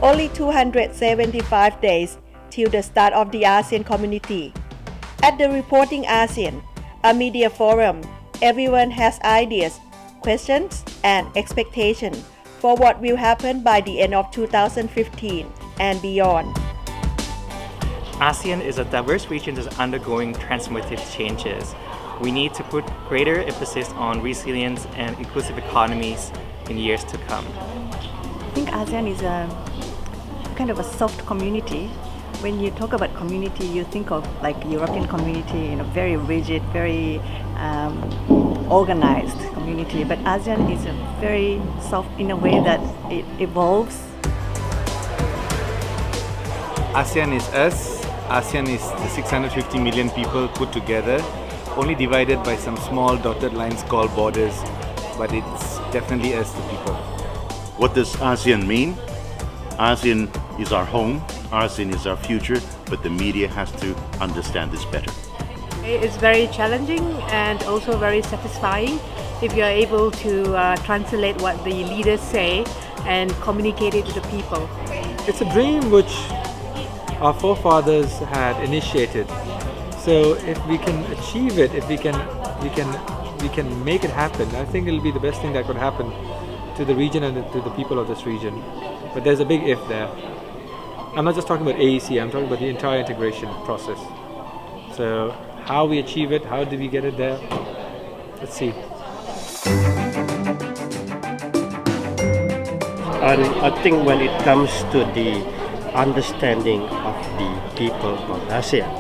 Only 275 days till the start of the ASEAN community. At the Reporting ASEAN, a media forum, everyone has ideas, questions, and expectations for what will happen by the end of 2015 and beyond. ASEAN is a diverse region that's undergoing transformative changes. We need to put greater emphasis on resilience and inclusive economies in years to come. I think ASEAN is a kind of a soft community. When you talk about community, you think of like European community, very rigid, very organized community. But ASEAN is a very soft in a way that it evolves. ASEAN is us. ASEAN is the 650 million people put together, only divided by some small dotted lines called borders, but it's definitely us, the people. What does ASEAN mean? ASEAN is our home, ASEAN is our future, but the media has to understand this better. It's very challenging and also very satisfying if you're able to translate what the leaders say and communicate it to the people. It's a dream which our forefathers had initiated. So if we can achieve it, if we can make it happen, I think it'll be the best thing that could happen to the region and to the people of this region. But there's a big if there. I'm not just talking about AEC, I'm talking about the entire integration process. So how we achieve it, how do we get it there? Let's see. And I think when it comes to the understanding of the people of ASEAN,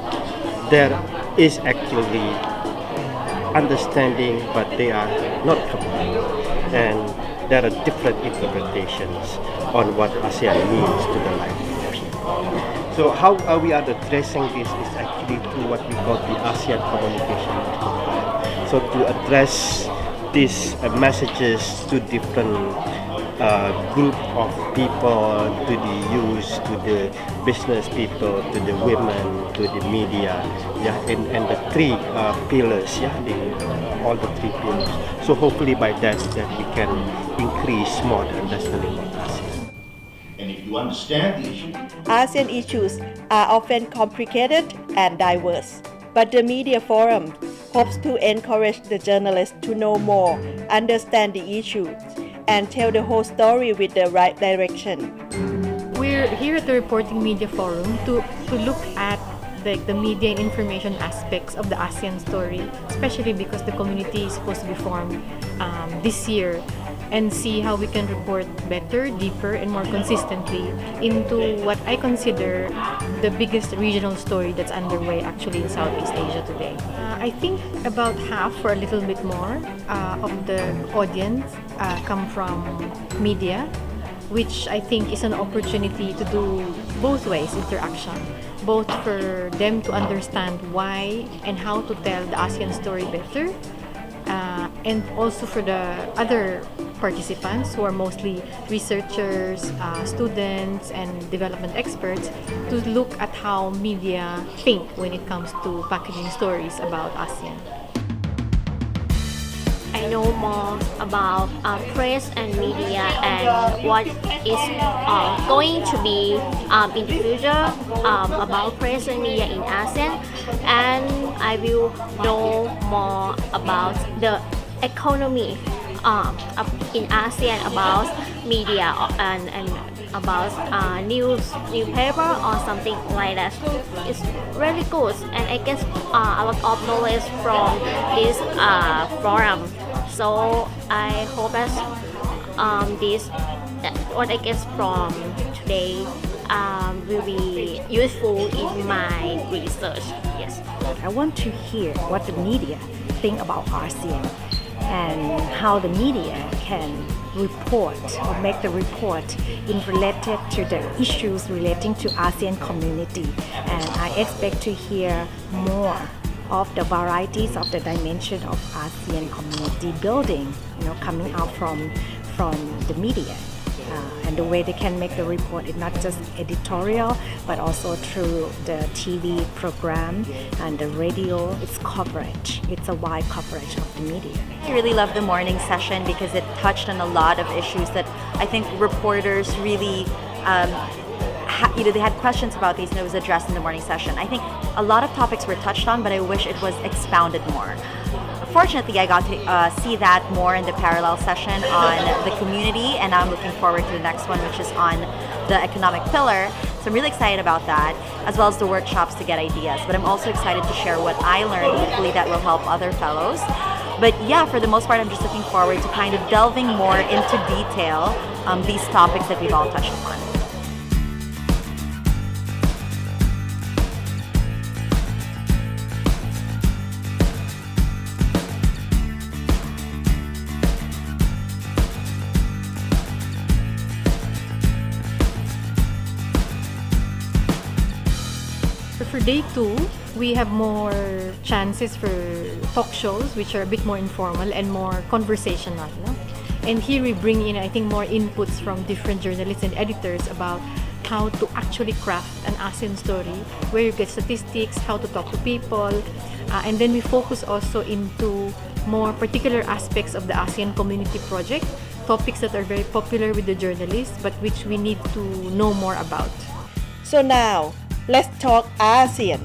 there is actually understanding, but they are not complete. And there are different interpretations on what ASEAN means to the life of people. So how we are addressing this is actually through what we call the ASEAN communication plan. So to address these messages to different group of people, to the youth, to the business people, to the women, to the media, and the three pillars, all the three pillars. So hopefully by that we can increase more the understanding of ASEAN. And if you understand the issue, ASEAN issues are often complicated and diverse, but the media forum hopes to encourage the journalists to know more, understand the issues, and tell the whole story with the right direction. We're here at the Reporting Media Forum to look at the media and information aspects of the ASEAN story, especially because the community is supposed to be formed this year, and see how we can report better, deeper, and more consistently into what I consider the biggest regional story that's underway actually in Southeast Asia today. I think about half or a little bit more of the audience come from media, which I think is an opportunity to do both ways interaction, both for them to understand why and how to tell the ASEAN story better, and also for the other participants who are mostly researchers, students, and development experts to look at how media think when it comes to packaging stories about ASEAN. I know more about press and media and what is going to be in the future about press and media in ASEAN, and I will know more about the economy in ASEAN, about media and about newspaper or something like that. It's really good, and I guess a lot of knowledge from this forum. So I hope that what I get from today will be useful in my research. Yes. I want to hear what the media think about ASEAN and how the media can report or make the report in related to the issues relating to ASEAN community. And I expect to hear more of the varieties of the dimension of ASEAN community building, coming out from the media. and the way they can make the report is not just editorial, but also through the TV program and the radio. It's coverage. It's a wide coverage of the media. I really love the morning session because it touched on a lot of issues that I think reporters really, they had questions about these, and it was addressed in the morning session. I think a lot of topics were touched on, but I wish it was expounded more. Fortunately, I got to see that more in the parallel session on the community, and now I'm looking forward to the next one, which is on the economic pillar. So I'm really excited about that, as well as the workshops to get ideas. But I'm also excited to share what I learned. Hopefully that will help other fellows. But yeah, for the most part, I'm just looking forward to kind of delving more into detail these topics that we've all touched upon. For day 2, we have more chances for talk shows, which are a bit more informal and more conversational. No? And here we bring in, I think, more inputs from different journalists and editors about how to actually craft an ASEAN story, where you get statistics, how to talk to people, and then we focus also into more particular aspects of the ASEAN Community Project, topics that are very popular with the journalists, but which we need to know more about. So now, let's talk ASEAN.